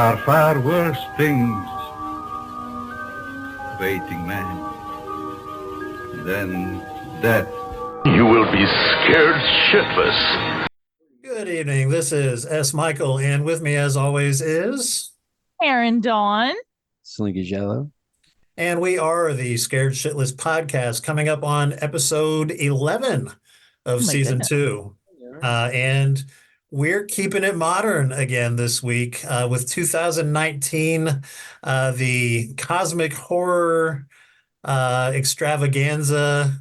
are far worse things waiting man than death. You will be scared shitless. Good evening. This is S. Michael, and with me, as always, is Erin Dawn. Slinky Giallo. And we are the Scared Shitless podcast, coming up on episode 11 of season 2. And we're keeping it modern again this week with 2019, the cosmic horror extravaganza,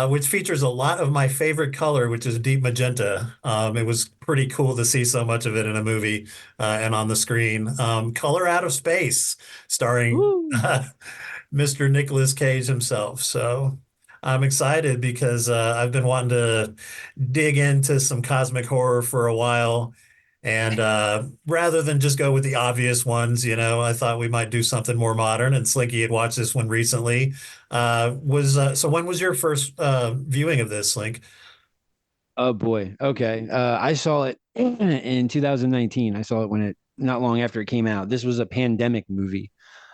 which features a lot of my favorite color, which is deep magenta. It was pretty cool to see so much of it in a movie and on the screen. Color Out of Space, starring Mr. Nicolas Cage himself. So I'm excited because I've been wanting to dig into some cosmic horror for a while. And rather than just go with the obvious ones, I thought we might do something more modern. And Slinky had watched this one recently. So when was your first viewing of this, Slink? Oh boy. Okay. I saw it in 2019. I saw it not long after it came out. This was a pandemic movie.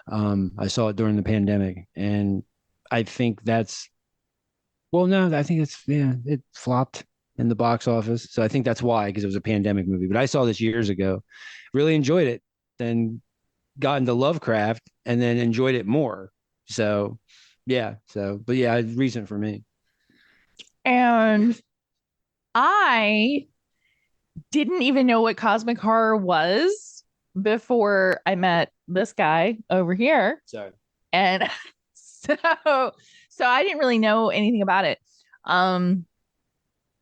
I saw it during the pandemic, and I think it flopped in the box office. So I think that's why, because it was a pandemic movie. But I saw this years ago, really enjoyed it, then got into Lovecraft and then enjoyed it more. So recent for me. And I didn't even know what cosmic horror was before I met this guy over here. Sorry. And so I didn't really know anything about it.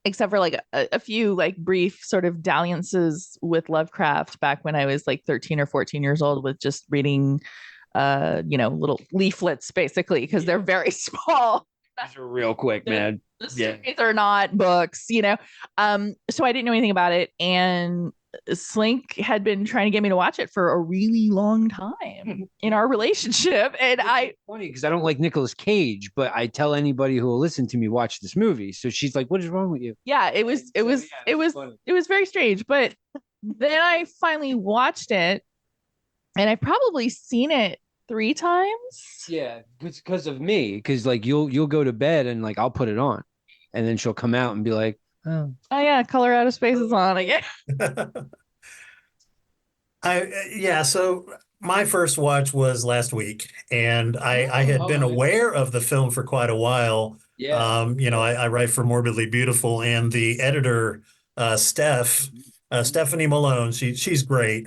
Except for like a few like brief sort of dalliances with Lovecraft back when I was like 13 or 14 years old, with just reading little leaflets basically, because they're very small. These are real quick, man. The stories are not books, so I didn't know anything about it, and Slink had been trying to get me to watch it for a really long time in our relationship. And it's funny because I don't like Nicolas Cage, but I tell anybody who will listen to me watch this movie. So she's like, "What is wrong with you?" Yeah, it was very strange. But then I finally watched it, and I've probably seen it 3 times. Yeah, it's because of me. Because like you'll go to bed and like I'll put it on, and then she'll come out and be like, "Oh yeah, Color Out of Space is on again." So my first watch was last week, and I had been aware of the film for quite a while. Yeah. I write for Morbidly Beautiful, and the editor, Stephanie Malone, she's great.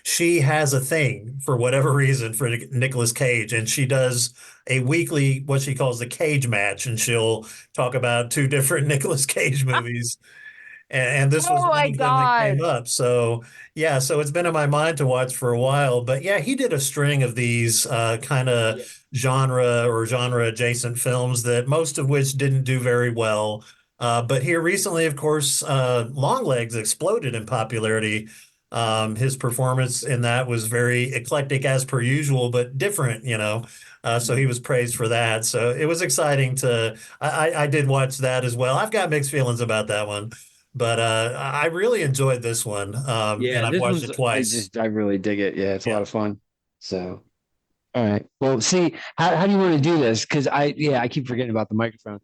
She has a thing, for whatever reason, for Nicolas Cage, and she does a weekly, what she calls the Cage Match, and she'll talk about 2 different Nicolas Cage movies. And this was one of them that came up. So it's been in my mind to watch for a while. But yeah, he did a string of these kind of genre or genre adjacent films, that most of which didn't do very well. But here recently, of course, Longlegs exploded in popularity. His performance in that was very eclectic as per usual, but different, so he was praised for that. So it was exciting I did watch that as well. I've got mixed feelings about that one, but I really enjoyed this one. And I've watched it twice. I really dig it. Yeah, it's a lot of fun. So, all right. Well, see, how do you want to do this? Because I keep forgetting about the microphone.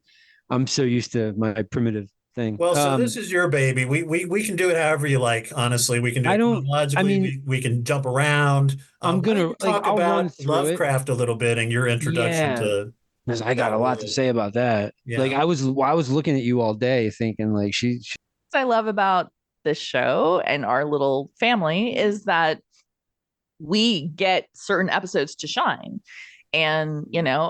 I'm so used to my primitive thing. Well, so this is your baby. We can do it however you like. Honestly, we can do it chronologically. We can jump around. I'm gonna talk about Lovecraft a little bit and your introduction to. Because I got a lot to say about that. Yeah. Like I was looking at you all day, thinking like she. What I love about this show and our little family is that we get certain episodes to shine. And,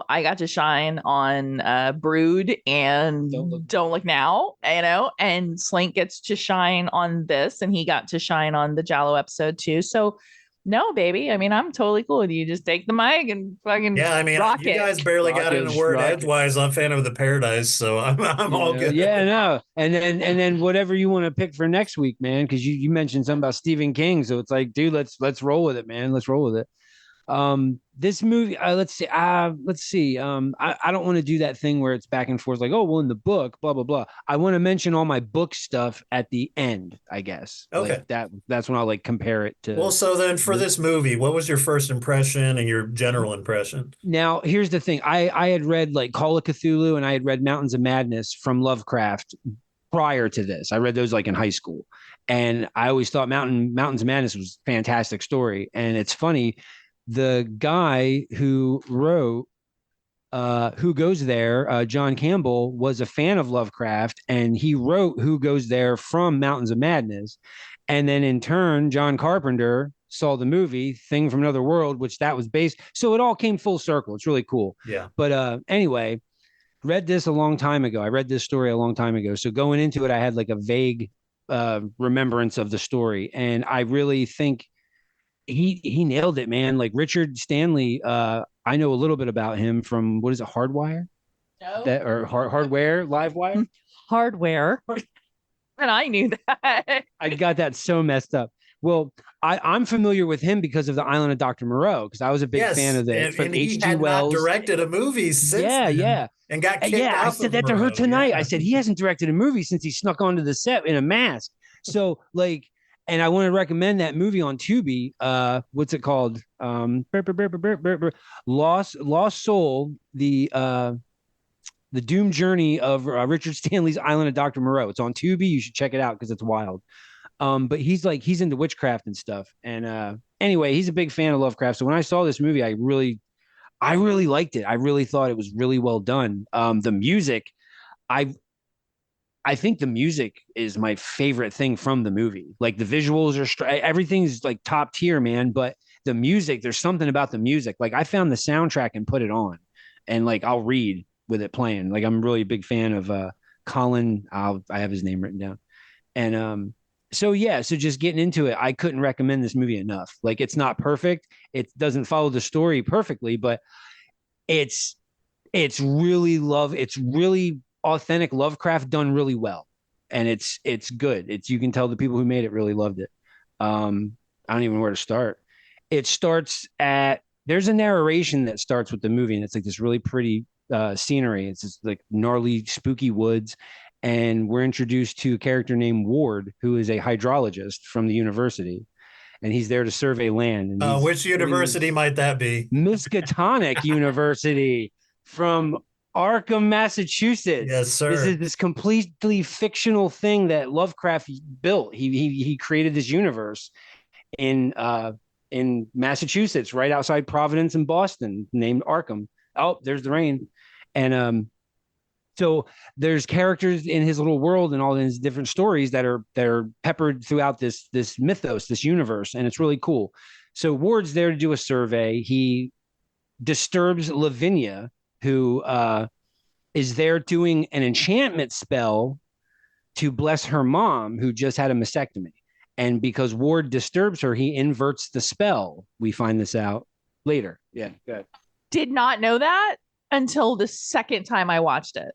I got to shine on Brood and Don't Look Now, and Slink gets to shine on this, and he got to shine on the Giallo episode too. So, no, baby. I mean, I'm totally cool with you. Just take the mic and fucking rock you it. guys barely got in the word edgewise on Phantom of the Paradise, so I'm all good. Yeah, no. And then whatever you want to pick for next week, man, because you mentioned something about Stephen King, so it's like, dude, let's roll with it, man. Let's roll with it. This movie, let's see. I don't want to do that thing where it's back and forth, like, oh, well, in the book, blah blah blah. I want to mention all my book stuff at the end, I guess. Okay. Like that's when I'll like compare it to. Well, so then for this movie, what was your first impression and your general impression? Now, here's the thing. I had read like Call of Cthulhu and I had read Mountains of Madness from Lovecraft prior to this. I read those like in high school. And I always thought Mountains of Madness was a fantastic story. And it's funny, the guy who wrote Who Goes There, John Campbell, was a fan of Lovecraft, and he wrote Who Goes There from Mountains of Madness. And then in turn, John Carpenter saw the movie Thing from Another World, which that was based. So it all came full circle. It's really cool. Yeah. But anyway, read this a long time ago. I read this story a long time ago. So going into it, I had like a vague remembrance of the story. And I really think he nailed it, man. Like Richard Stanley, I know a little bit about him from, what is it, Hardwire? No. Hardware, Livewire? Hardware. And I knew that. I got that so messed up. Well, I'm familiar with him because of the Island of Dr. Moreau, because I was a big fan of it. And he had not directed a movie since then, and got kicked off. I said that to her tonight. I said, he hasn't directed a movie since he snuck onto the set in a mask. So like, and I want to recommend that movie on Tubi. What's it called? Lost Soul, the doomed journey of Richard Stanley's Island of Dr. Moreau. It's on Tubi. You should check it out because it's wild. But he's into witchcraft and stuff. And anyway, he's a big fan of Lovecraft. So when I saw this movie, I really liked it. I really thought it was really well done. The music, I think the music is my favorite thing from the movie. Like the visuals are everything's like top tier, man. But the music, there's something about the music. Like I found the soundtrack and put it on, and like I'll read with it playing. Like I'm really a big fan of Colin. I have his name written down. And so just getting into it, I couldn't recommend this movie enough. Like it's not perfect. It doesn't follow the story perfectly, but it's really authentic Lovecraft done really well. And it's good. You can tell the people who made it really loved it. I don't even know where to start. It starts there's a narration that starts with the movie, and it's like this really pretty scenery. It's just like gnarly, spooky woods. And we're introduced to a character named Ward, who is a hydrologist from the university. And he's there to survey land. And which university might that be? Miskatonic University from Arkham, Massachusetts. Yes, sir. This is this completely fictional thing that Lovecraft built. He created this universe in Massachusetts, right outside Providence and Boston, named Arkham. Oh, there's the rain. And so there's characters in his little world and all these different stories that are peppered throughout this mythos, this universe, and it's really cool. So Ward's there to do a survey. He disturbs Lavinia, who is there doing an enchantment spell to bless her mom, who just had a mastectomy. And because Ward disturbs her, he inverts the spell. We find this out later. Yeah, good. Did not know that until the second time I watched it.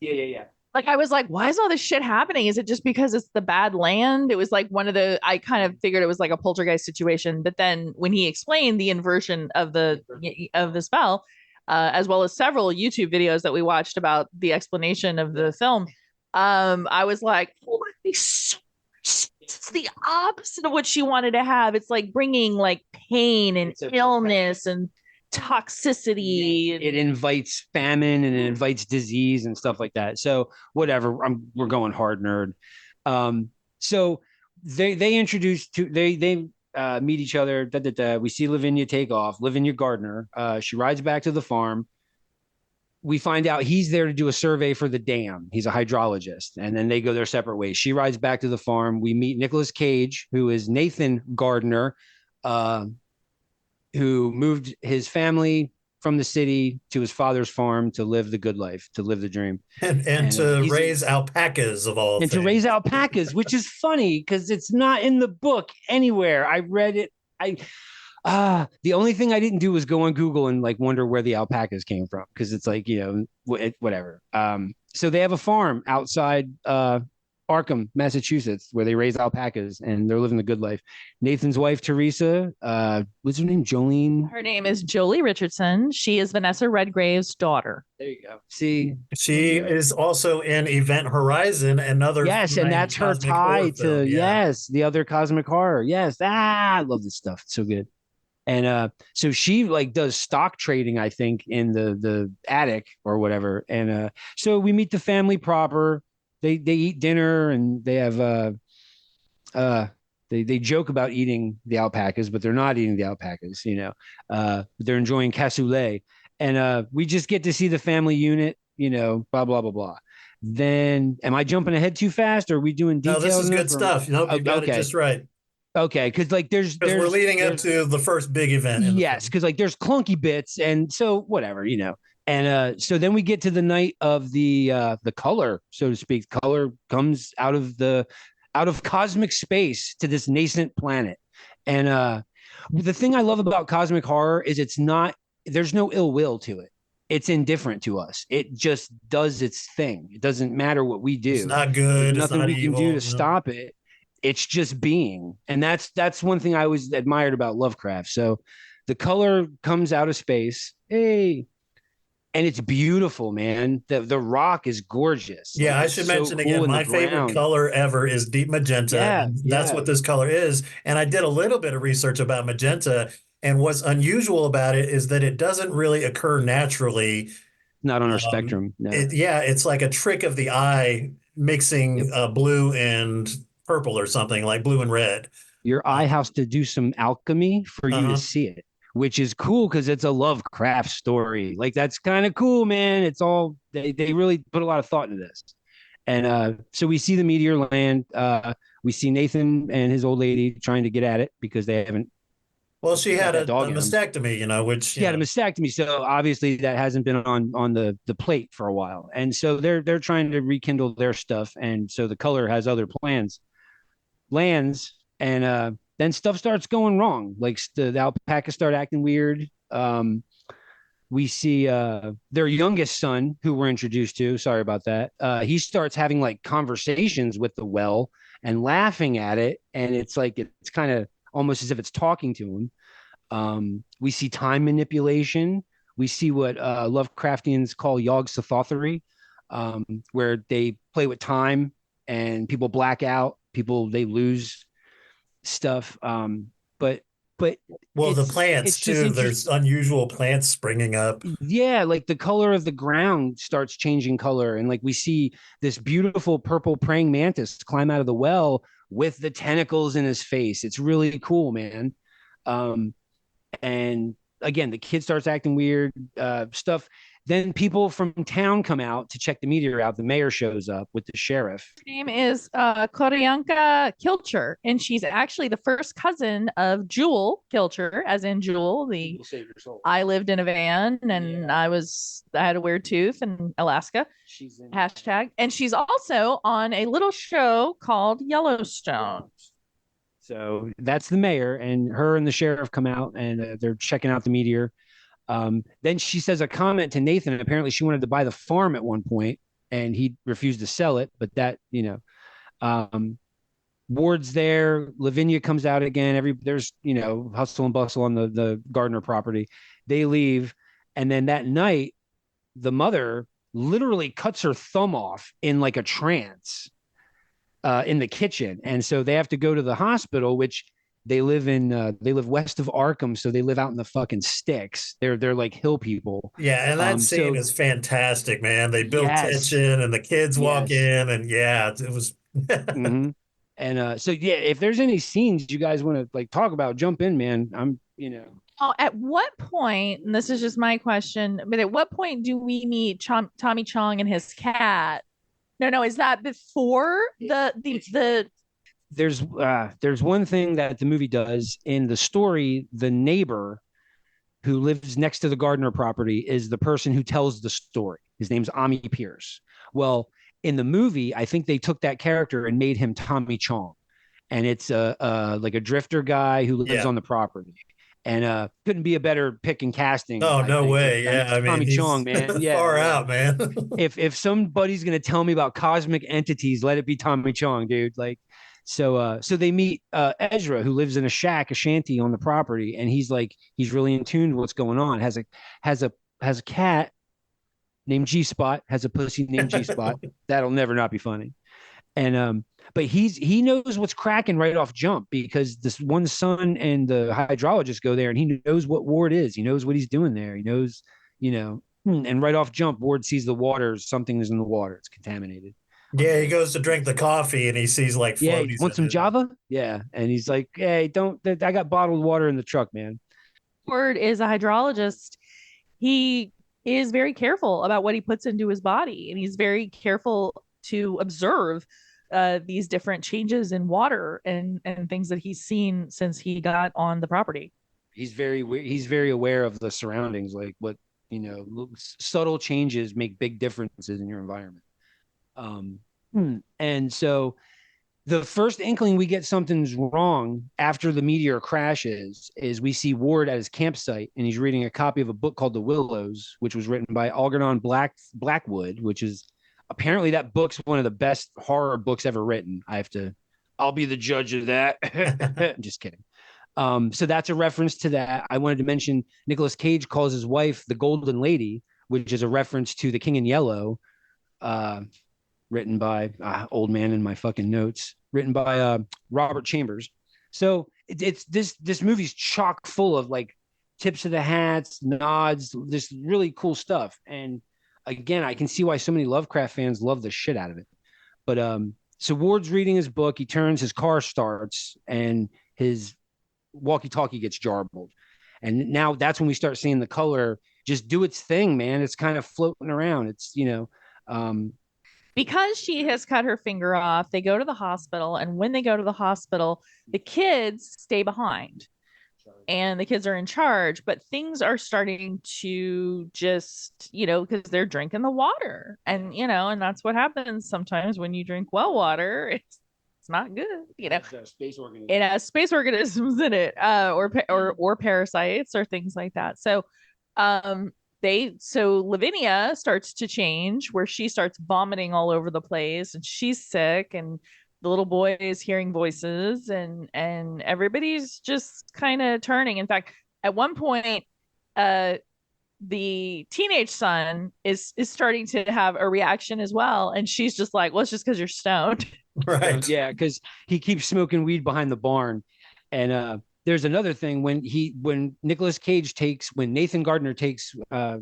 Yeah. Like I was like, why is all this shit happening? Is it just because it's the bad land? It was like I kind of figured it was like a poltergeist situation. But then when he explained the inversion of the spell, as well as several YouTube videos that we watched about the explanation of the film, I was like, it's the opposite of what she wanted to have. It's like bringing like pain and illness and toxicity. It invites famine and it invites disease and stuff like that. So whatever, we're going hard nerd. So they introduce they meet each other. We see Lavinia take off. Lavinia Gardner. She rides back to the farm. We find out he's there to do a survey for the dam. He's a hydrologist, and then they go their separate ways. She rides back to the farm. We meet Nicolas Cage, who is Nathan Gardner, who moved his family from the city to his father's farm to live the good life, to live the dream. And to raise alpacas of all things. To raise alpacas, which is funny because it's not in the book anywhere. I read it. The only thing I didn't do was go on Google and like wonder where the alpacas came from, because it's like, whatever. So they have a farm outside Arkham, Massachusetts, where they raise alpacas and they're living the good life. Nathan's wife, Teresa, what's her name? Jolene. Her name is Jolie Richardson. She is Vanessa Redgrave's daughter. There you go. See, She is also in Event Horizon, another yes, and that's her tie to yes, the other cosmic horror. Yes, I love this stuff. It's so good. And so she like does stock trading, I think, in the attic or whatever. And so we meet the family proper. They eat dinner and they have they joke about eating the alpacas, but they're not eating the alpacas, you know. They're enjoying cassoulet. And we just get to see the family unit, you know, blah blah blah blah. Then am I jumping ahead too fast? Or are we doing details? No, this is good stuff. Nope, you got it just right. Okay, because like there's we're leading up to the first big event. Yes, because like there's clunky bits, and so whatever, you know. And so then we get to the night of the color, so to speak. Color comes out of cosmic space to this nascent planet. And the thing I love about cosmic horror is there's no ill will to it. It's indifferent to us. It just does its thing. It doesn't matter what we do. It's not good. There's nothing we can do to stop it. It's just being. And that's one thing I always admired about Lovecraft. So the color comes out of space. Hey. And it's beautiful, man. The rock is gorgeous. Yeah, like, I should mention cool again, my favorite color ever is deep magenta. Yeah, that's what this color is. And I did a little bit of research about magenta. And what's unusual about it is that it doesn't really occur naturally. Not on our spectrum. No. It's like a trick of the eye mixing blue and purple or something, like blue and red. Your eye has to do some alchemy for you to see it, which is cool because it's a Lovecraft story. Like, that's kind of cool, man. It's all, they really put a lot of thought into this. And so we see the meteor land. We see Nathan and his old lady trying to get at it because they haven't. Well, she had a mastectomy, you know, which she had a mastectomy. So obviously that hasn't been on the plate for a while. And so they're trying to rekindle their stuff. And so the color has other plans, lands, and then stuff starts going wrong. Like the alpacas start acting weird. We see their youngest son, who we're introduced to. Sorry about that. He starts having like conversations with the well and laughing at it. And it's like, it's kind of almost as if it's talking to him. We see time manipulation. We see what Lovecraftians call Yog-Sothothery, where they play with time and people black out, they lose stuff. But the plants too, there's unusual plants springing up. Yeah, like the color of the ground starts changing color, and like we see this beautiful purple praying mantis climb out of the well with the tentacles in his face. It's really cool, man. And again, the kid starts acting weird stuff. Then people from town come out to check the meteor out. The mayor shows up with the sheriff. Her name is Koryanka Kilcher, and she's actually the first cousin of Jewel Kilcher, as in Jewel. I lived in a van, and I had a weird tooth in Alaska. Hashtag. And she's also on a little show called Yellowstone. So that's the mayor, and her and the sheriff come out, and they're checking out the meteor. Then she says a comment to Nathan. Apparently she wanted to buy the farm at one point and he refused to sell it, but that, Ward's there. Lavinia comes out again. There's, hustle and bustle on the Gardner property. They leave. And then that night, the mother literally cuts her thumb off in like a trance, in the kitchen. And so they have to go to the hospital, which they live west of Arkham, so they live out in the fucking sticks. They're like hill people. Yeah, and that scene is fantastic, man. They build tension, and the kids walk in, and it was. Mm-hmm. And so if there's any scenes you guys want to like talk about, jump in, man. Oh, at what point? And this is just my question, but at what point do we meet Tommy Chong and his cat? No, is that before the? There's one thing that the movie does in the story. The neighbor who lives next to the Gardner property is the person who tells the story. His name's Ami Pierce. Well, in the movie, I think they took that character and made him Tommy Chong, and it's like a drifter guy who lives on the property. And couldn't be a better pick and casting. Oh, I no think. way. I mean, Yeah. I mean, Tommy he's Chong, man. Yeah, far yeah. out, man. If somebody's gonna tell me about cosmic entities, let it be Tommy Chong, dude. Like, so they meet Ezra, who lives in a shanty on the property, and he's really in tune with what's going on. Has a cat named G Spot, has a pussy named G Spot. That'll never not be funny. And but he knows what's cracking right off jump, because this one son and the hydrologist go there, and he knows what Ward is. He knows what he's doing there. He knows, and right off jump, Ward sees the water. Something is in the water. It's contaminated. Yeah, he goes to drink the coffee and he sees like Yeah, floaties. want some Java? Yeah, and he's like, "Hey, don't! I got bottled water in the truck, man." Ward is a hydrologist. He is very careful about what he puts into his body, and he's very careful to observe these different changes in water and things that he's seen since he got on the property. He's very aware of the surroundings, like what subtle changes make big differences in your environment. And so the first inkling we get something's wrong after the meteor crashes is we see Ward at his campsite, and he's reading a copy of a book called The Willows, which was written by Algernon Blackwood, which is apparently, that book's one of the best horror books ever written. I'll be the judge of that. I'm just kidding. So that's a reference to that. I wanted to mention Nicolas Cage calls his wife the Golden Lady, which is a reference to The King in Yellow, written by old man in my fucking notes, written by Robert Chambers. So it's this movie's chock full of like tips of the hats, nods, this really cool stuff. And again, I can see why so many Lovecraft fans love the shit out of it. But so Ward's reading his book, he turns, his car starts, and his walkie-talkie gets jarbled. And now that's when we start seeing the color just do its thing, man. It's kind of floating around. It's, because she has cut her finger off, they go to the hospital, and when they go to the hospital, the kids stay behind. And the kids are in charge, but things are starting to just, because they're drinking the water, and and that's what happens sometimes when you drink well water. It's not good, It has space organisms in it, or parasites or things like that. So, Lavinia starts to change, where she starts vomiting all over the place, and she's sick, and the little boy is hearing voices, and everybody's just kind of turning. In fact, at one point, the teenage son is starting to have a reaction as well, and she's just like, well, it's just because you're stoned. Right. Yeah, because he keeps smoking weed behind the barn. And there's another thing, when Nathan Gardner takes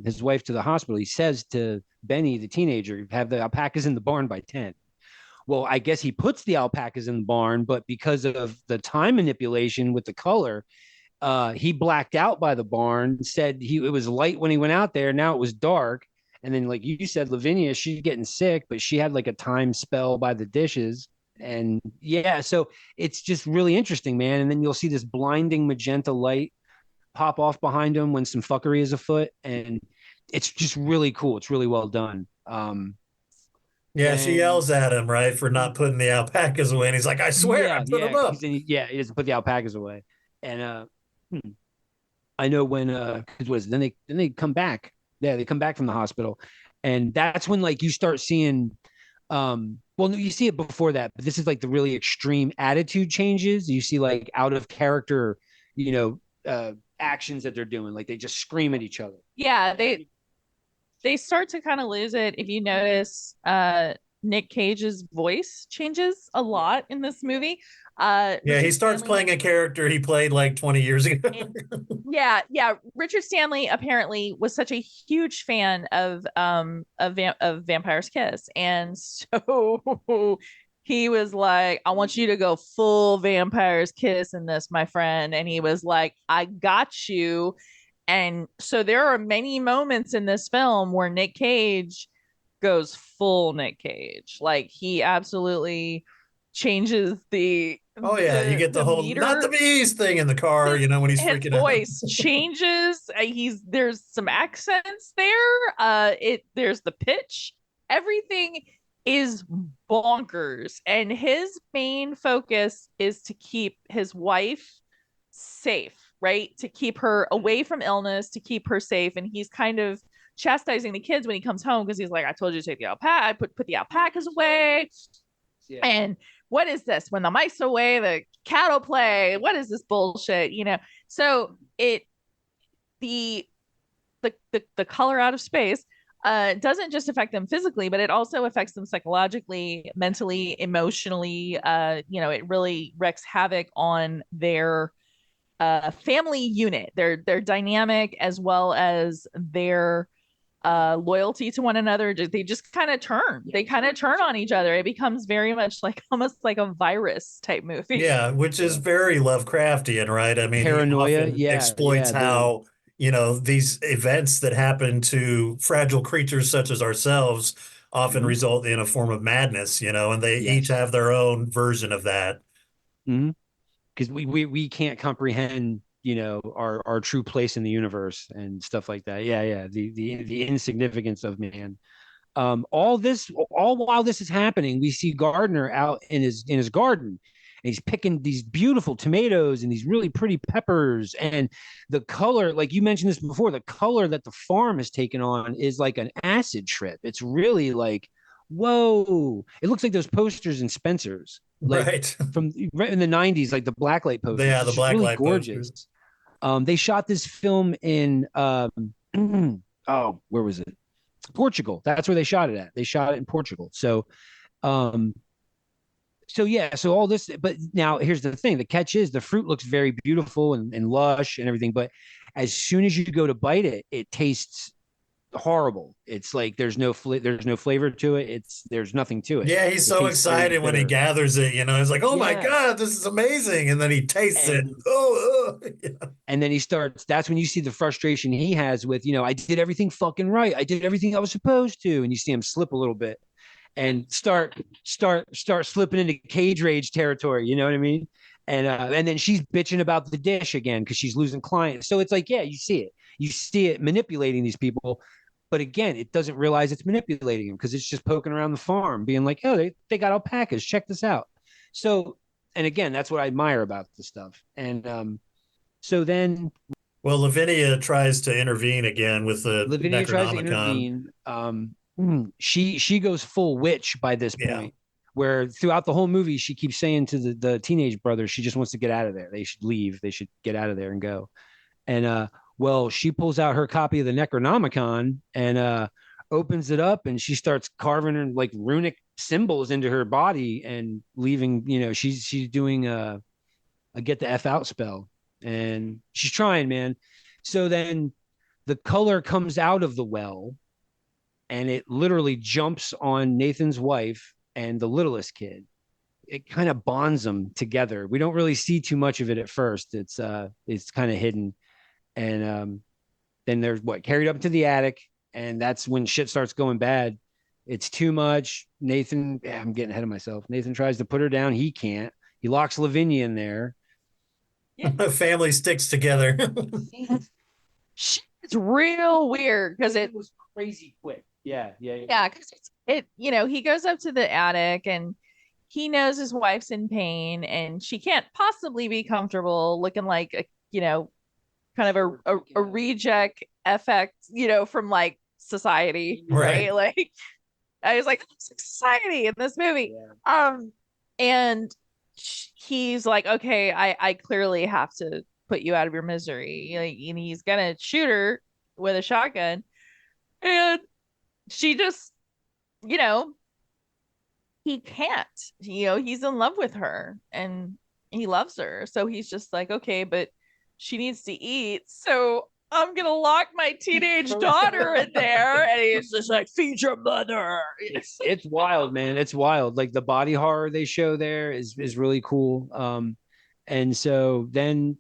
his wife to the hospital, he says to Benny, the teenager, have the alpacas in the barn by 10. Well, I guess he puts the alpacas in the barn, but because of the time manipulation with the color, he blacked out by the barn, said it was light when he went out there. Now it was dark. And then, like you said, Lavinia, she's getting sick, but she had like a time spell by the dishes. And yeah, so it's just really interesting, man. And then you'll see this blinding magenta light pop off behind him when some fuckery is afoot. And it's just really cool. It's really well done. Yeah, she yells at him, right, for not putting the alpacas away. And he's like, I swear, I put them up. He doesn't put the alpacas away. And I know when then they come back. Yeah, they come back from the hospital. And that's when like you start seeing you see it before that, but this is like the really extreme attitude changes. You see like out of character, actions that they're doing. Like they just scream at each other. Yeah, they start to kind of lose it. If you notice, Nick Cage's voice changes a lot in this movie. He starts playing a character he played like 20 years ago. Yeah. Richard Stanley apparently was such a huge fan of Vampire's Kiss, and so he was like, I want you to go full Vampire's Kiss in this, my friend. And he was like, I got you. And so there are many moments in this film where Nick Cage goes full Nick Cage. Like he absolutely changes the you get the whole meter, not the bees thing in the car, when he's freaking out. His voice changes. There's some accents there. There's the pitch. Everything is bonkers. And his main focus is to keep his wife safe. right? To keep her away from illness, to keep her safe. And he's kind of chastising the kids when he comes home because he's like, I told you to take the alpaca, put the alpacas away. Yeah. And what is this? When the mice away, the cattle play. What is this bullshit? So the color out of space doesn't just affect them physically, but it also affects them psychologically, mentally, emotionally. It really wreaks havoc on their family unit, their dynamic, as well as their loyalty to one another. They just kind of turn. They kind of turn on each other. It becomes very much like almost like a virus type movie. Yeah, which is very Lovecraftian, right? I mean, paranoia. he exploits how these events that happen to fragile creatures such as ourselves often result in a form of madness. And they each have their own version of that. Because we can't comprehend our true place in the universe and stuff like that. The insignificance of man. All while this is happening, we see Gardner out in his garden, and he's picking these beautiful tomatoes and these really pretty peppers, and the color, like you mentioned this before, the color that the farm has taken on is like an acid trip. It's really like, whoa, it looks like those posters in Spencer's, like right in the 90s, like the blacklight posters. Yeah, the blacklight really gorgeous posters. They shot this film in where was it? Portugal. That's where they shot it at. They shot it in Portugal. So all this, but now here's the thing. The catch is the fruit looks very beautiful and lush and everything, but as soon as you go to bite it, it tastes horrible. It's like there's no flavor to it. There's nothing to it. Yeah, he's so excited when he gathers it. He's like, "Oh my God, this is amazing!" And then he tastes it. And then that's when you see the frustration he has with, I did everything fucking right. I did everything I was supposed to, and you see him slip a little bit and start slipping into cage rage territory. You know what I mean? And then she's bitching about the dish again because she's losing clients. So it's like, yeah, you see it manipulating these people. But again, it doesn't realize it's manipulating them because it's just poking around the farm, being like, oh, they got alpacas. Check this out. So, and again, that's what I admire about this stuff. And so then, well, Lavinia tries to intervene again with the Lavinia tries to intervene. She goes full witch by this point, where throughout the whole movie she keeps saying to the teenage brothers she just wants to get out of there. They should leave. They should get out of there and go. And well, she pulls out her copy of the Necronomicon and opens it up, and she starts carving her like runic symbols into her body and leaving. She's doing a get the F out spell, and she's trying, man. So then the color comes out of the well, and it literally jumps on Nathan's wife and the littlest kid. It kind of bonds them together. We don't really see too much of it at first. It's kind of hidden. And then they're carried up to the attic, and that's when shit starts going bad. It's too much. Nathan, I'm getting ahead of myself. Nathan tries to put her down. He can't. He locks Lavinia in there. Family sticks together. It's real weird because it was crazy quick. Yeah. Because he goes up to the attic and he knows his wife's in pain and she can't possibly be comfortable looking like a kind of a reject effect, from like society, right? Like I was like, society in this movie. Yeah. And he's like, okay, I clearly have to put you out of your misery. And he's gonna shoot her with a shotgun, and she just, he can't. He's in love with her and he loves her, so he's just like, okay, but she needs to eat, so I'm gonna lock my teenage daughter in there. And he's just like, feed your mother. It's wild, man. It's wild. Like the body horror they show there is really cool. And so then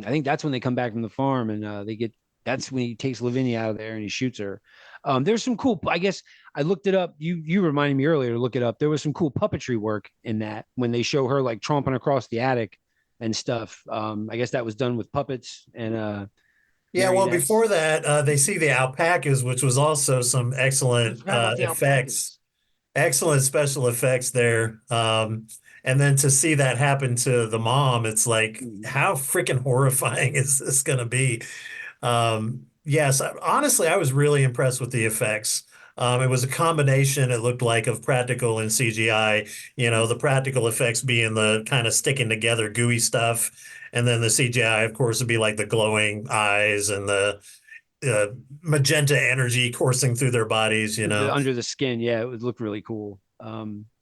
I think that's when they come back from the farm, and that's when he takes Lavinia out of there and he shoots her. There's some cool, I guess I looked it up. You reminded me earlier to look it up. There was some cool puppetry work in that when they show her like tromping across the attic and stuff. I guess that was done with puppets and before that, they see the alpacas, which was also some excellent effects, excellent special effects there. And then to see that happen to the mom, it's like, how freaking horrifying is this going to be? Yes, honestly, I was really impressed with the effects. It was a combination, it looked like, of practical and CGI. You know, the practical effects being the kind of sticking together gooey stuff. And then the CGI, of course, would be like the glowing eyes and the uh, magenta energy coursing through their bodies, you know. Under the skin. Yeah, it would look really cool.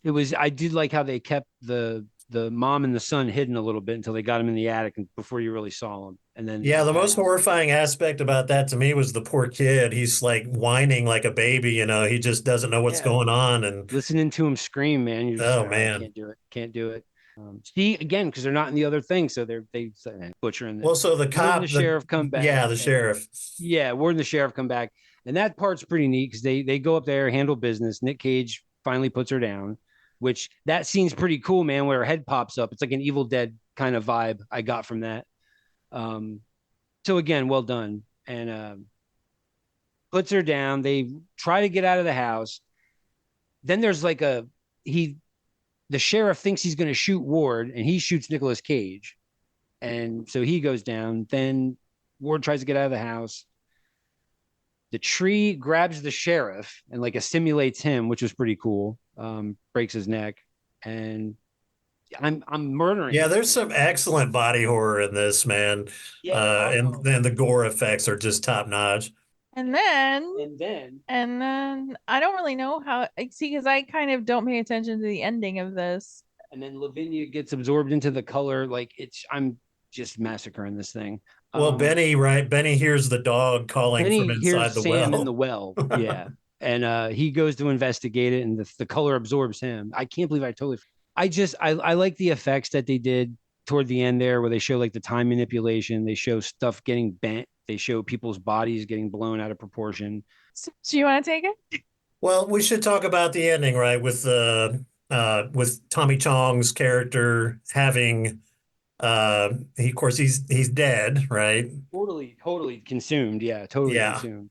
It was. I did like how they kept the mom and the son hidden a little bit until they got him in the attic and before you really saw them. And then Yeah, the most horrifying aspect about that to me was the poor kid. He's like whining like a baby, you know. He just doesn't know what's going on. And listening to him scream, man, you're just oh like, man, I can't do it. See again because they're not in the other thing, so they butchering this. Well, so the cop, the sheriff come back. Yeah, the sheriff. Yeah, Ward and the sheriff come back, and that part's pretty neat because they go up there, handle business. Nick Cage finally puts her down, which that scene's pretty cool, man. Where her head pops up, it's like an Evil Dead kind of vibe I got from that. So again, well done, and puts her down. They try to get out of the house. Then there's like the sheriff thinks he's going to shoot Ward, and he shoots Nicolas Cage, and so he goes down. Then Ward tries to get out of the house. The tree grabs the sheriff and like assimilates him, which was pretty cool. Breaks his neck, and I'm murdering. Yeah, there's some excellent body horror in this, man. And then the gore effects are just top notch. And then I don't really know how I see because I kind of don't pay attention to the ending of this. And then Lavinia gets absorbed into the color. Like I'm just massacring this thing. Well, Benny, right? Benny hears the dog calling from inside the Sam well. in the well. Yeah. And he goes to investigate it, and the color absorbs him. I can't believe I like the effects that they did toward the end there, where they show like the time manipulation. They show stuff getting bent. They show people's bodies getting blown out of proportion. So you want to take it? Well, we should talk about the ending, right? With Tommy Chong's character having of course he's dead, right? Totally consumed. Yeah, totally consumed.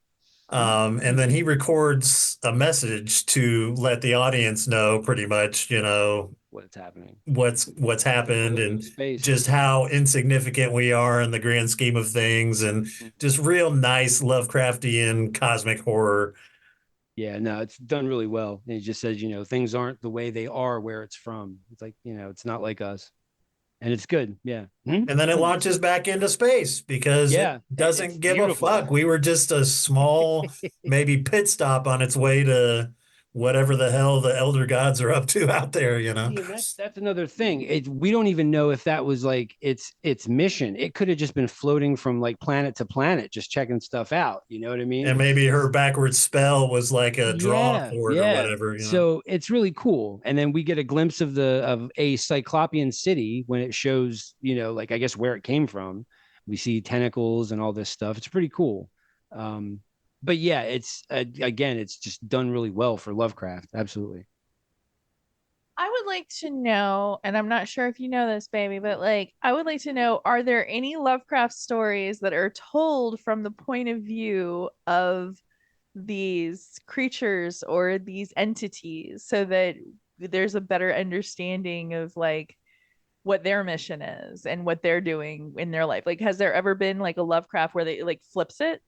And then he records a message to let the audience know pretty much, you know, what's happening, what's happened, and just how insignificant we are in the grand scheme of things, and just real nice Lovecraftian cosmic horror. Yeah, no, it's done really well. And he just says, you know, things aren't the way they are where it's from. It's like, you know, it's not like us. And it's good. Yeah. And then it launches back into space because it doesn't give a fuck. We were just a small, maybe pit stop on its way to whatever the hell the elder gods are up to out there, you know. Yeah, that's another thing. We don't even know if that was like its mission. It could have just been floating from like planet to planet, just checking stuff out. You know what I mean? And maybe her backwards spell was like a draw cord or whatever. You know? So it's really cool. And then we get a glimpse of a Cyclopean city when it shows, you know, like I guess where it came from. We see tentacles and all this stuff. It's pretty cool. But yeah, it's again, it's just done really well for Lovecraft. Absolutely. I would like to know, and I'm not sure if you know this, baby, but like, I would like to know, are there any Lovecraft stories that are told from the point of view of these creatures or these entities so that there's a better understanding of like what their mission is and what they're doing in their life? Like, has there ever been like a Lovecraft where they like flips it?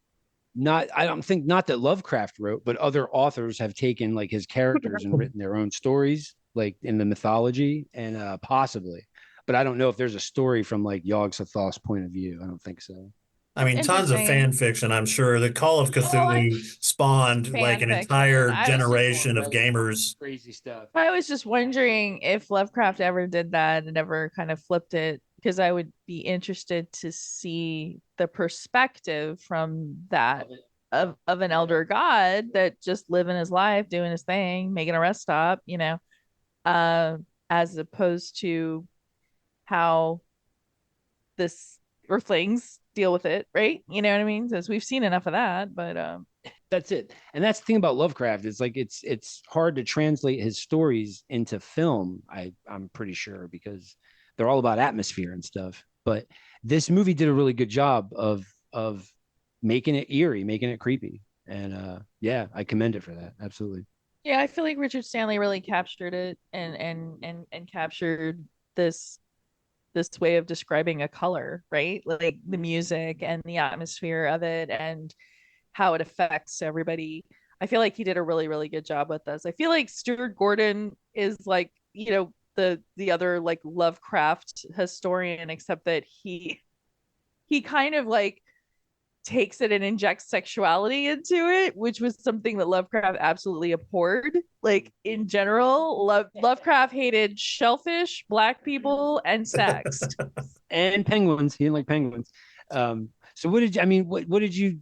I don't think not that Lovecraft wrote, but other authors have taken like his characters and written their own stories, like in the mythology, and possibly. But I don't know if there's a story from like Yog Sothoth's point of view. I don't think so. I mean, tons of fan fiction, I'm sure. The Call of Cthulhu spawned like an entire generation of gamers. Crazy stuff. I was just wondering if Lovecraft ever did that and ever kind of flipped it, because I would be interested to see the perspective from that of an elder god that just living his life, doing his thing, making a rest stop, you know, as opposed to how this Earthlings deal with it, right? You know what I mean? Because we've seen enough of that, but that's it. And that's the thing about Lovecraft is like it's hard to translate his stories into film. I'm pretty sure because they're all about atmosphere and stuff. But this movie did a really good job of making it eerie, making it creepy. And yeah, I commend it for that. Absolutely. Yeah, I feel like Richard Stanley really captured it and captured this this way of describing a color, right? Like the music and the atmosphere of it and how it affects everybody. I feel like he did a really, really good job with this. I feel like Stuart Gordon is like, the other like Lovecraft historian, except that he kind of like takes it and injects sexuality into it, which was something that Lovecraft absolutely abhorred. Like in general, Lovecraft hated shellfish, black people, and sex. And penguins. He didn't like penguins. So what did you, I mean, what did you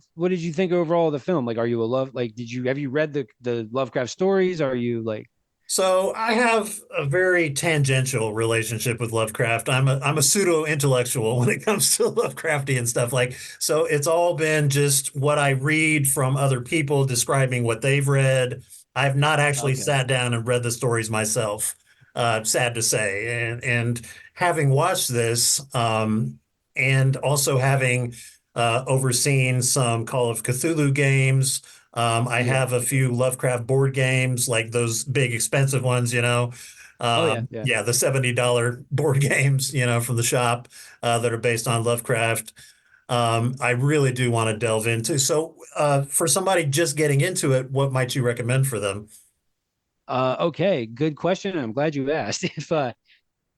think overall of the film? Like, are you a love, like, have you read the Lovecraft stories? Are you like, So I have a very tangential relationship with Lovecraft. I'm a pseudo intellectual when it comes to Lovecraftian stuff. Like, so it's all been just what I read from other people describing what they've read. I've not actually okay. sat down and read the stories myself. Sad to say, and having watched this, and also having overseen some Call of Cthulhu games. I Yeah. have a few Lovecraft board games, like those big expensive ones, you know. Oh yeah. Yeah. Yeah, the $70 board games, you know, from the shop that are based on Lovecraft. I really do want to delve into. So, for somebody just getting into it, what might you recommend for them? Okay. Good question. I'm glad you asked.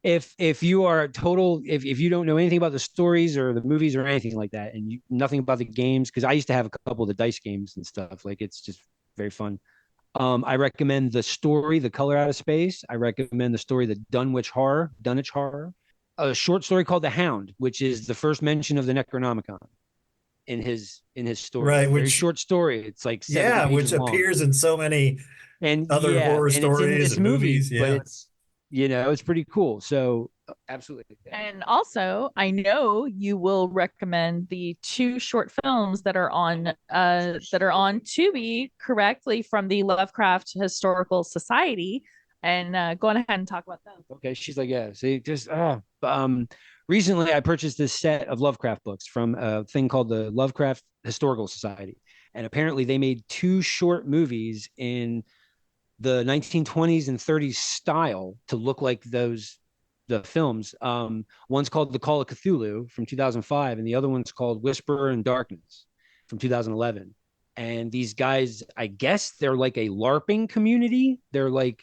If you are total, if you don't know anything about the stories or the movies or anything like that, and nothing about the games, because I used to have a couple of the dice games and stuff, like it's just very fun. I recommend the story, The Color Out of Space. I recommend the story, The Dunwich Horror, a short story called The Hound, which is the first mention of the Necronomicon in his story. Right, Very which short story. It's like 70 yeah, which pages long. appears in so many And other yeah, horror and it's in stories this and movie, movies. but Yeah. it's pretty cool. So absolutely. And also, I know you will recommend the two short films that are on Tubi correctly from the Lovecraft Historical Society. And go on ahead and talk about them. Okay, she's like, yeah. See, just recently I purchased this set of Lovecraft books from a thing called the Lovecraft Historical Society, and apparently they made two short movies in the 1920s and 30s style to look like the films. One's called The Call of Cthulhu from 2005, and the other one's called Whisper in Darkness from 2011. And these guys, I guess they're like a LARPing community. They're like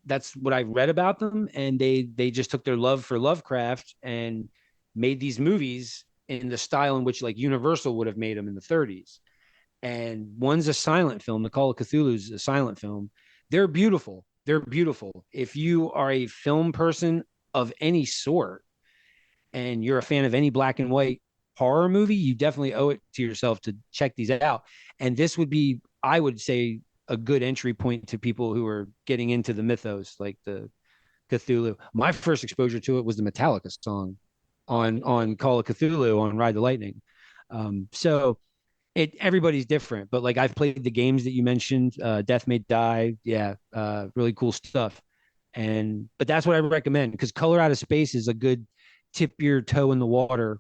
that's what I read about them, and they just took their love for Lovecraft and made these movies in the style in which like Universal would have made them in the 30s. And one's a silent film. The Call of Cthulhu is a silent film. They're beautiful. They're beautiful. If you are a film person of any sort and you're a fan of any black and white horror movie, you definitely owe it to yourself to check these out. And this would be, I would say, a good entry point to people who are getting into the mythos, like the Cthulhu. My first exposure to it was the Metallica song on Call of Cthulhu on Ride the Lightning. So everybody's different, but like I've played the games that you mentioned, Death May Die, yeah, really cool stuff. But that's what I recommend, because Color Out of Space is a good tip your toe in the water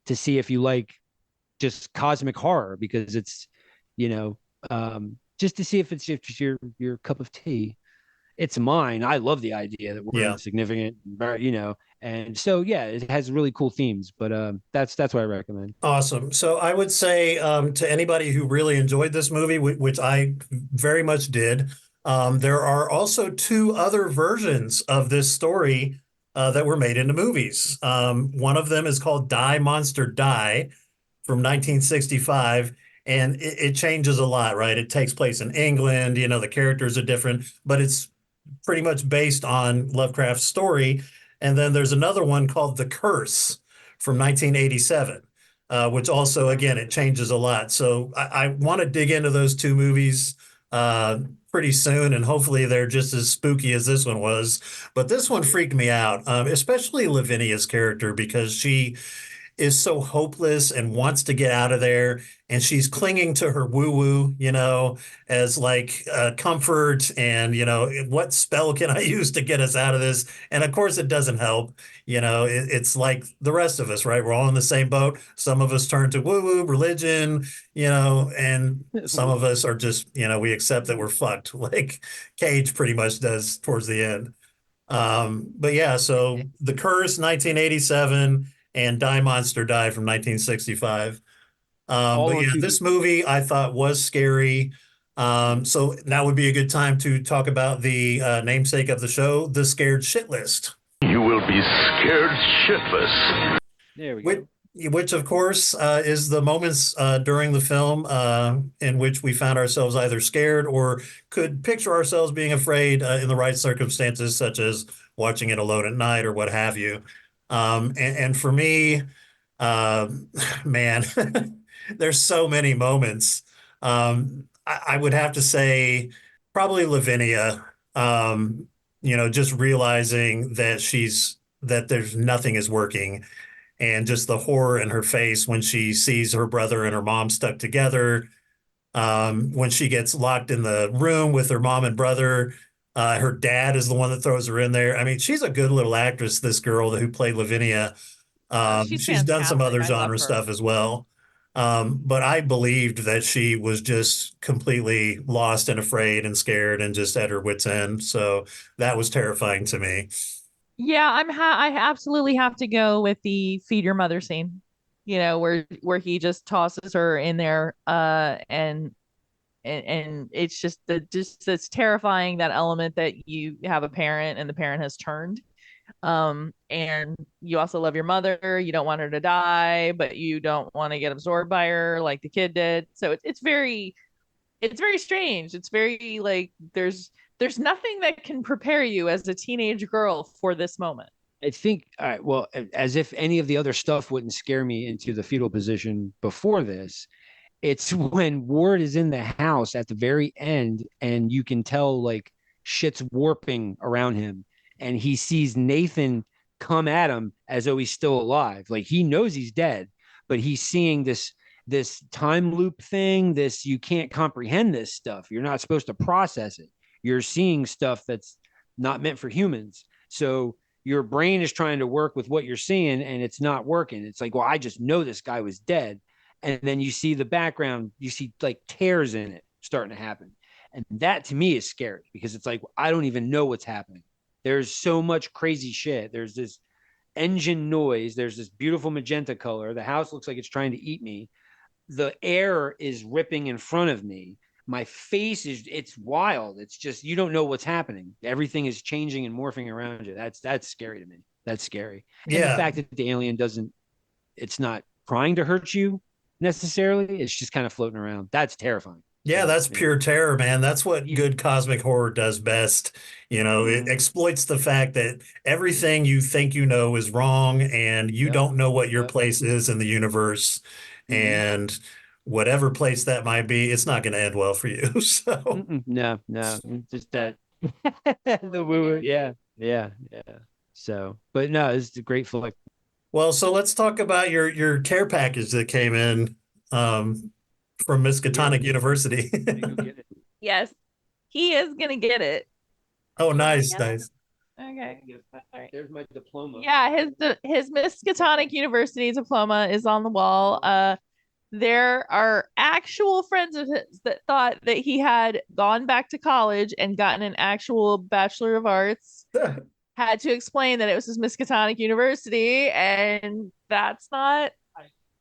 to see if you like just cosmic horror, because it's, you know, just to see if it's your cup of tea. It's mine. I love the idea that we're Yeah. insignificant, you know, and so yeah, it has really cool themes. But that's what I recommend. Awesome. So I would say to anybody who really enjoyed this movie, which I very much did, there are also two other versions of this story that were made into movies. One of them is called Die Monster Die from 1965. And it changes a lot, right? It takes place in England. You know, the characters are different, but it's pretty much based on Lovecraft's story. And then there's another one called The Curse from 1987, which also, again, it changes a lot. So I want to dig into those two movies pretty soon, and hopefully they're just as spooky as this one was. But this one freaked me out, especially Lavinia's character, because she is so hopeless and wants to get out of there. And she's clinging to her woo-woo, as like comfort and, what spell can I use to get us out of this? And of course, it doesn't help. It's like the rest of us, right? We're all in the same boat. Some of us turn to woo-woo, religion, and some of us are just, we accept that we're fucked, like Cage pretty much does towards the end. But yeah, so The Curse, 1987, and Die Monster Die from 1965. But yeah, this movie I thought was scary. So now would be a good time to talk about the namesake of the show, The Scared Shitless. You will be scared shitless. There we go. Which of course, is the moments during the film in which we found ourselves either scared or could picture ourselves being afraid in the right circumstances, such as watching it alone at night or what have you. And for me, man, there's so many moments. I would have to say probably Lavinia, just realizing that there's nothing is working, and just the horror in her face when she sees her brother and her mom stuck together. When she gets locked in the room with her mom and brother, her dad is the one that throws her in there. I mean, she's a good little actress, this girl who played Lavinia. She's done some other genre stuff as well. But I believed that she was just completely lost and afraid and scared and just at her wit's end. So that was terrifying to me. Yeah, I absolutely have to go with the feed your mother scene. Where he just tosses her in there, and it's just it's terrifying, that element that you have a parent and the parent has turned. And you also love your mother. You don't want her to die, but you don't want to get absorbed by her like the kid did. So it's very strange. It's very like there's nothing that can prepare you as a teenage girl for this moment. I think, all right, well, as if any of the other stuff wouldn't scare me into the fetal position before this, it's when Ward is in the house at the very end and you can tell like shit's warping around him and he sees Nathan come at him as though he's still alive. Like he knows he's dead, but he's seeing this time loop thing, you can't comprehend this stuff. You're not supposed to process it. You're seeing stuff that's not meant for humans. So your brain is trying to work with what you're seeing and it's not working. It's like, well, I just know this guy was dead. And then you see the background, you see like tears in it starting to happen. And that to me is scary because it's like, I don't even know what's happening. There's so much crazy shit. There's this engine noise. There's this beautiful magenta color. The house looks like it's trying to eat me. The air is ripping in front of me. My face it's wild. It's just, you don't know what's happening. Everything is changing and morphing around you. That's scary to me. That's scary. And the fact that the alien it's not trying to hurt you necessarily. It's just kind of floating around. That's terrifying. Yeah, that's pure terror, man. That's what good cosmic horror does best. It exploits the fact that everything you think you know is wrong and you don't know what your place is in the universe. And whatever place that might be, it's not going to end well for you. So no, just that the woo. Yeah. So, but no, it's a great flick. Well, so let's talk about your care package that came in from Miskatonic University. Yes, he is going to get it. Oh, nice. Okay. All right. There's my diploma. Yeah, his Miskatonic University diploma is on the wall. There are actual friends of his that thought that he had gone back to college and gotten an actual Bachelor of Arts. Had to explain that it was his Miskatonic University, and that's not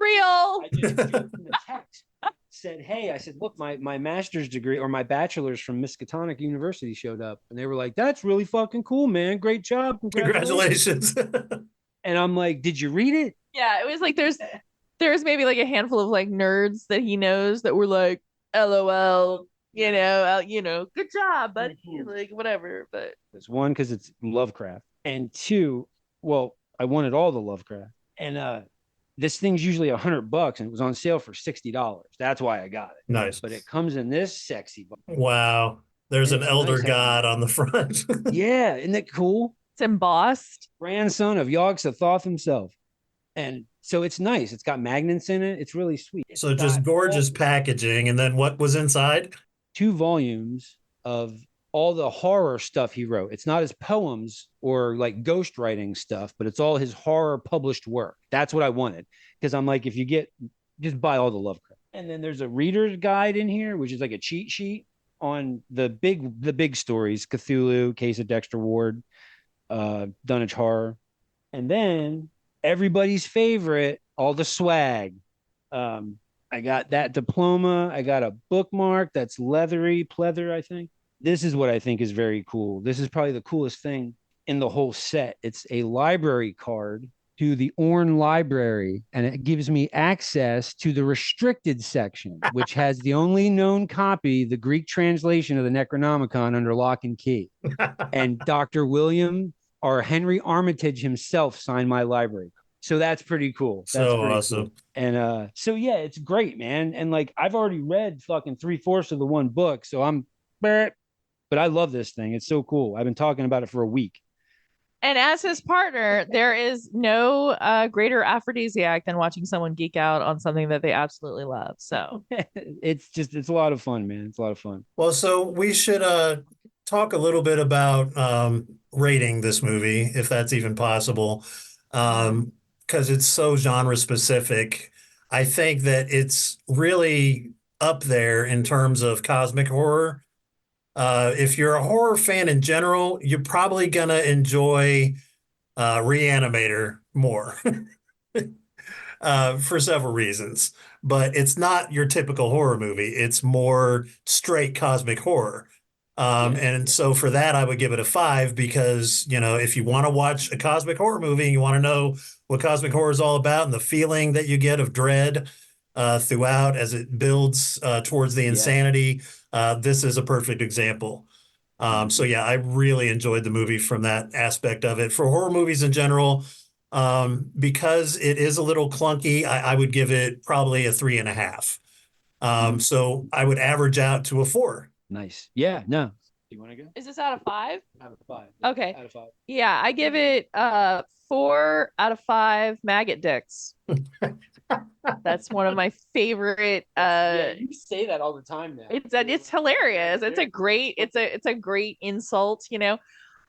real. I just joked in the text. Said, hey, I said, look, my master's degree or my bachelor's from Miskatonic University showed up. And they were like, that's really fucking cool, man. Great job. Congratulations. And I'm like, did you read it? Yeah, it was like there's maybe like a handful of like nerds that he knows that were like, LOL, good job, buddy. Like whatever. But it's one, because it's Lovecraft. And two, well, I wanted all the Lovecraft. And this thing's usually $100 and it was on sale for $60. That's why I got it. Nice. But it comes in this sexy box. Wow. There's an elder god on the front. Yeah. Isn't that cool? It's embossed. Grandson of Yog-Sothoth himself. And so it's nice. It's got magnets in it. It's really sweet. It's So just got gorgeous packaging. And then what was inside? 2 volumes of all the horror stuff he wrote. It's not his poems or like ghostwriting stuff, but it's all his horror published work. That's what I wanted. Because I'm like, if you get, just buy all the Lovecraft. And then there's a reader's guide in here, which is like a cheat sheet on the big stories: Cthulhu, Case of Dexter Ward, Dunwich Horror. And then everybody's favorite, all the swag. I got that diploma. I got a bookmark that's leathery, pleather, I think. This is what I think is very cool. This is probably the coolest thing in the whole set. It's a library card to the Orne Library, and it gives me access to the restricted section, which has the only known copy, the Greek translation of the Necronomicon, under lock and key. And Dr. William or Henry Armitage himself signed my library. So that's pretty cool. That's So pretty awesome. cool. And so yeah, it's great, man. And like I've already read fucking 3/4 of the one book, so but I love this thing. It's so cool. I've been talking about it for a week. And as his partner, there is no greater aphrodisiac than watching someone geek out on something that they absolutely love. So it's a lot of fun, man. It's a lot of fun. Well, so we should talk a little bit about rating this movie, if that's even possible, because it's so genre specific. I think that it's really up there in terms of cosmic horror. If you're a horror fan in general, you're probably gonna enjoy Reanimator more for several reasons. But it's not your typical horror movie. It's more straight cosmic horror. And so for that, I would give it a 5 because, you know, if you want to watch a cosmic horror movie and you want to know what cosmic horror is all about and the feeling that you get of dread throughout as it builds towards the insanity, this is a perfect example. So yeah, I really enjoyed the movie from that aspect of it. For horror movies in general, because it is a little clunky, I would give it probably a 3.5. So I would average out to a 4. Nice. Yeah. No. You want to go? is this out of 5? Out of 5. Okay. Out of 5. Yeah, I give it 4 out of 5 maggot dicks. That's one of my favorite You say that all the time now. it's hilarious. It's a great insult, you know.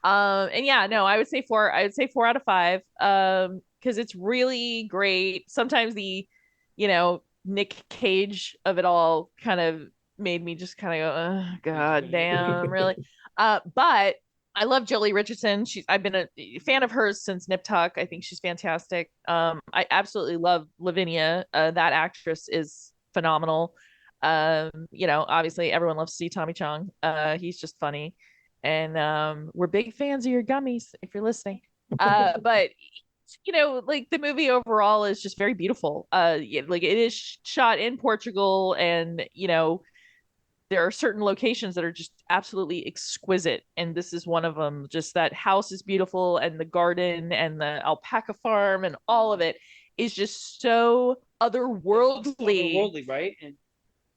And yeah, no, I would say 4. I would say 4 out of 5. Because it's really great. Sometimes the, you know, Nick Cage of it all kind of made me just kind of go, oh, god damn, really. But I love Jolie Richardson. I've been a fan of hers since Nip Tuck. I think she's fantastic. I absolutely love Lavinia. That actress is phenomenal. You know, obviously everyone loves to see Tommy Chung. He's just funny. And we're big fans of your gummies if you're listening. But you know, like the movie overall is just very beautiful. Yeah, like it is shot in Portugal, and you know, there are certain locations that are just absolutely exquisite, and this is one of them. Just that house is beautiful, and the garden and the alpaca farm and all of it is just so otherworldly, right? And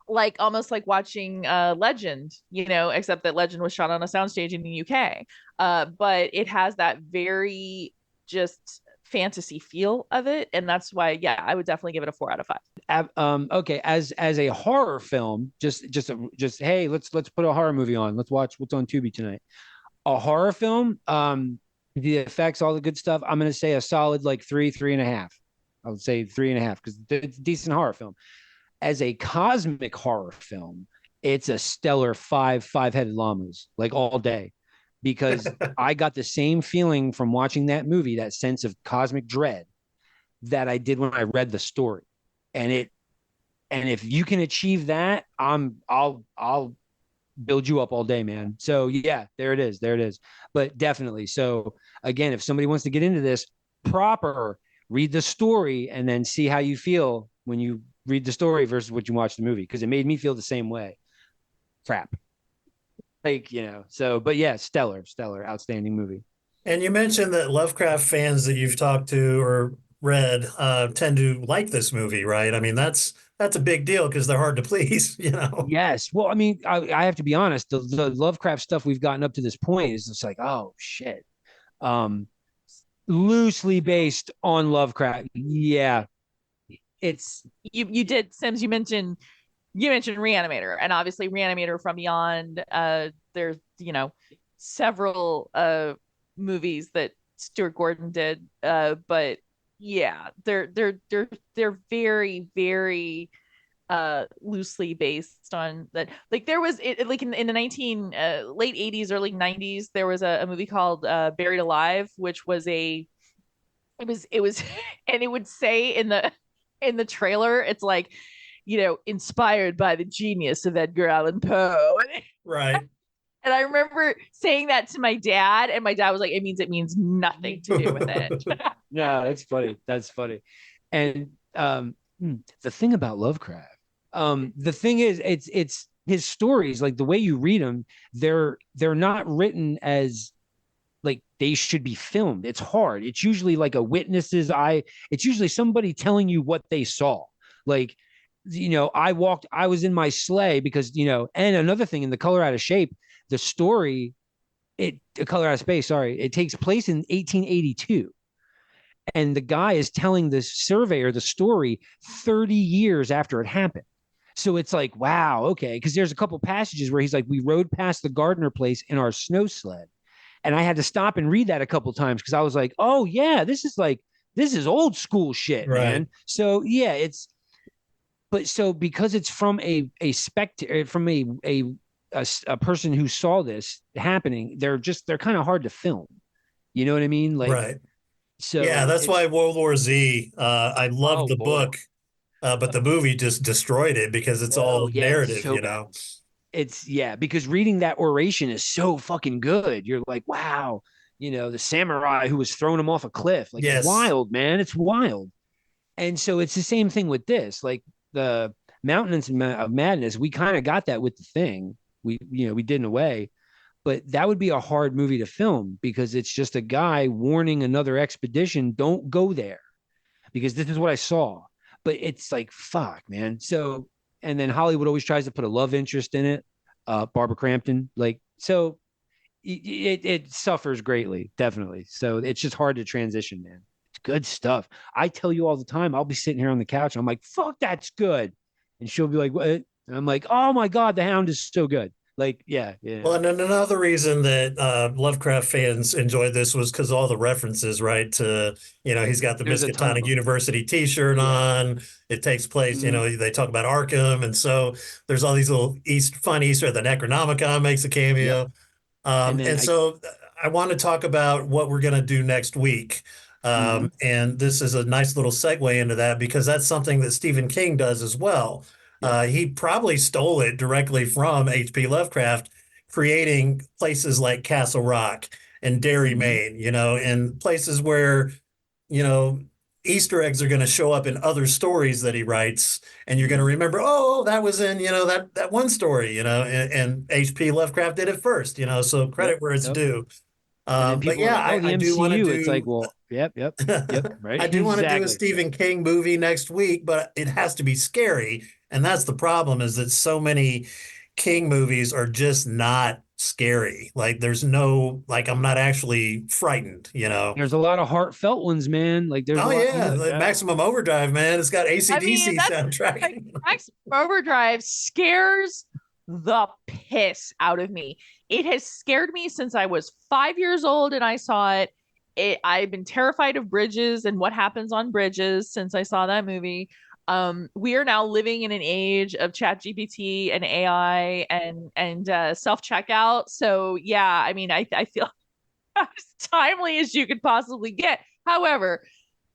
like almost like watching Legend, you know, except that Legend was shot on a soundstage in the UK. But it has that very just fantasy feel of it, and that's why, yeah, I would definitely give it a 4 out of 5. Okay, as a horror film, just hey, let's put a horror movie on. Let's watch what's on Tubi tonight. A horror film, the effects, all the good stuff. I'm gonna say a solid like 3.5. I would say 3.5 because it's a decent horror film. As a cosmic horror film, it's a stellar 5 headed llamas, like all day. Because I got the same feeling from watching that movie, that sense of cosmic dread, that I did when I read the story. And if you can achieve that, I'll build you up all day, man. So yeah, there it is. But definitely. So again, if somebody wants to get into this proper, read the story and then see how you feel when you read the story versus what you watch the movie, because it made me feel the same way. Crap. Like, you know, so, but yeah, stellar, outstanding movie. And you mentioned that Lovecraft fans that you've talked to or read tend to like this movie, right? I mean, that's a big deal because they're hard to please, you know? Yes. Well, I mean, I have to be honest, the Lovecraft stuff we've gotten up to this point is just like, oh shit. loosely based on Lovecraft. Yeah, it's You did, Sims, you mentioned Reanimator, and obviously Reanimator from Beyond. There's several movies that Stuart Gordon did, but yeah, they're very very loosely based on that. Like there was like in the 19 late 80s early 90s there was a movie called Buried Alive, which was it was and it would say in the trailer, it's like, inspired by the genius of Edgar Allan Poe. Right. And I remember saying that to my dad, and my dad was like, it means nothing to do with it. no, that's funny. That's funny. And the thing about Lovecraft, the thing is, it's his stories, like the way you read them, they're not written as like they should be filmed. It's hard. It's usually like a witness's eye. It's usually somebody telling you what they saw. Like, I was in my sleigh because, and another thing in The Color Out of Shape, the story, The Color Out of Space, sorry, it takes place in 1882. And the guy is telling the surveyor the story 30 years after it happened. So it's like, wow, okay. Because there's a couple passages where he's like, we rode past the Gardner place in our snow sled. And I had to stop and read that a couple times because I was like, oh, yeah, this is old school shit, right, man. So, yeah, because it's from a spectator, from a person who saw this happening, they're kind of hard to film. You know what I mean? Like, right. So yeah, that's why World War Z, I loved the book, but the movie just destroyed it because it's all narrative, It's because reading that oration is so fucking good. You're like, wow, the samurai who was throwing him off a cliff. Like, yes. It's wild, man. It's wild. And so it's the same thing with this. Like the Mountains of Madness, we kind of got that with The Thing. We did in a way, but that would be a hard movie to film because it's just a guy warning another expedition, don't go there because this is what I saw. But it's like, fuck, man. So, and then Hollywood always tries to put a love interest in it. Barbara Crampton, so it suffers greatly, definitely. So it's just hard to transition, man. It's good stuff. I tell you all the time, I'll be sitting here on the couch and I'm like, fuck, that's good. And she'll be like, what? And I'm like, oh my God, The Hound is so good. Like, yeah. Well, and then another reason that Lovecraft fans enjoyed this was because all the references, right? To, he's got the Miskatonic University T-shirt on. It takes place, they talk about Arkham. And so there's all these little fun Easter. The Necronomicon makes a cameo. Yeah. So I want to talk about what we're going to do next week. And this is a nice little segue into that because that's something that Stephen King does as well. He probably stole it directly from H.P. Lovecraft, creating places like Castle Rock and Derry, Maine, and places where, Easter eggs are going to show up in other stories that he writes. And you're going to remember, oh, that was in, that one story, and H.P. Lovecraft did it first, so credit where it's due. But yeah, like, I do want to do. It's like, well, yep, right. I do want to do a Stephen King movie next week, but it has to be scary, and that's the problem. Is that so many King movies are just not scary. Like there's no, I'm not actually frightened. There's a lot of heartfelt ones, man. Like there's Maximum Overdrive, man. It's got AC/DC soundtrack. Maximum Overdrive scares the piss out of me. It has scared me since I was 5 years old and I saw it. I've been terrified of bridges and what happens on bridges since I saw that movie. We are now living in an age of ChatGPT and AI and self-checkout. So yeah, I mean, I feel as timely as you could possibly get. However,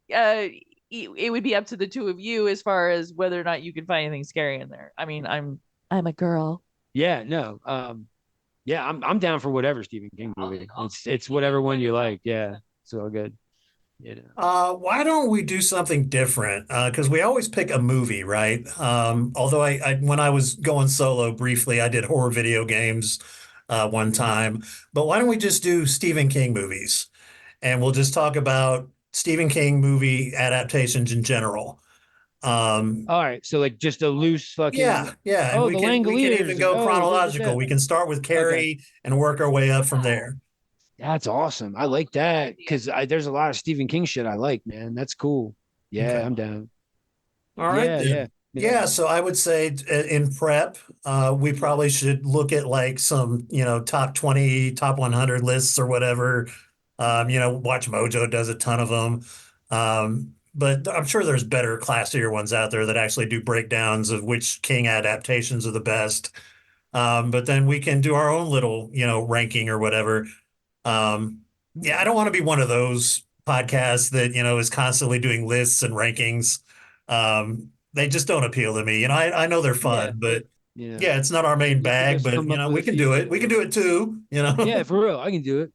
it would be up to the two of you as far as whether or not you can find anything scary in there. I mean, I'm a girl. Yeah, no. Yeah, I'm down for whatever Stephen King movie. It's whatever one you like. Yeah, it's all good. Why don't we do something different? Because we always pick a movie, right? Although I when I was going solo briefly, I did horror video games one time. But why don't we just do Stephen King movies? And we'll just talk about Stephen King movie adaptations in general. All right, so like just a loose fucking yeah. Oh, we can even go chronological. We can start with Carrie and work our way up from there. That's awesome. I like that because there's a lot of Stephen King shit I like, man. That's cool. Yeah, Okay. I'm down. All right Yeah, yeah, then. yeah. Yeah, so I would say in prep, we probably should look at like some, top 20, top 100 lists or whatever. Watch Mojo does a ton of them. But I'm sure there's better, classier ones out there that actually do breakdowns of which King adaptations are the best. But then we can do our own little, ranking or whatever. Yeah, I don't want to be one of those podcasts that, is constantly doing lists and rankings. They just don't appeal to me. I know they're Yeah, fun, but yeah. yeah, it's not our main You could bag, just but come up with we a can do few. it. We can do it too. Yeah, for real. I can do it.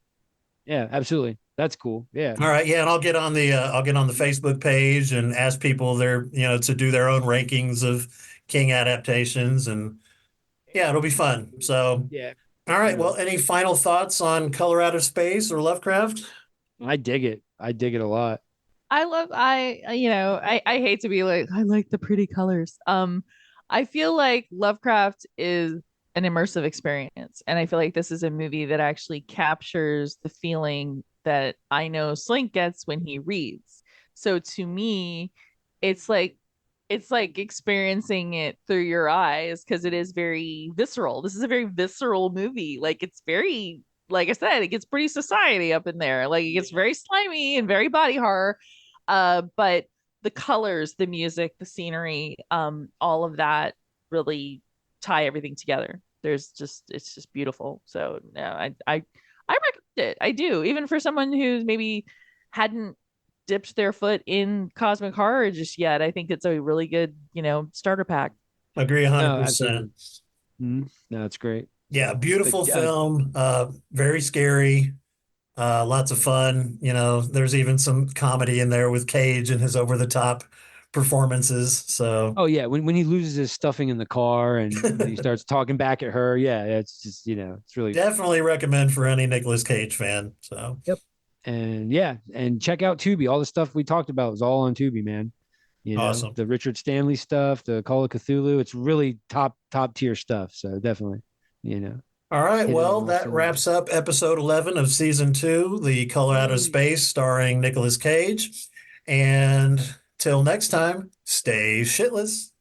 Yeah, absolutely. That's cool. Yeah. All right, yeah, and I'll get on the Facebook page and ask people to do their own rankings of King adaptations, and yeah, it'll be fun. So, Yeah. all For right, well, real. any final thoughts on Color Out of Space or Lovecraft? I dig it. I dig it a lot. I hate to be like, I like the pretty colors. I feel like Lovecraft is an immersive experience. And I feel like this is a movie that actually captures the feeling that I know Slink gets when he reads. So to me, it's like it's like experiencing it through your eyes because it is very visceral. This is a very visceral movie. Like it's very, like I said, it gets pretty society up in there. Like it gets very slimy and very body horror. But the colors, the music, the scenery, all of that really tie everything together. It's just beautiful. So yeah, I recommend it. I do, even for someone who's maybe hadn't dipped their foot in cosmic horror just yet. I think it's a really good, starter pack. Agree No, absolutely. 100%. No, it's great. Yeah, But beautiful film, very scary, lots of fun. There's even some comedy in there with Cage and his over the top performances. So oh yeah, when he loses his stuffing in the car and he starts talking back at her, yeah, it's just it's really. definitely recommend for any Nicolas Cage fan. So Yep. And yeah, and check out Tubi. All the stuff we talked about was all on Tubi, man. awesome. The Richard Stanley stuff, the Call of Cthulhu. It's really top tier stuff. So definitely, you know, All right. hit it Well, on all that cylinders. wraps up episode 11 of season 2, The Color Out of Yay. Space, starring Nicolas Cage. And till next time, stay shitless.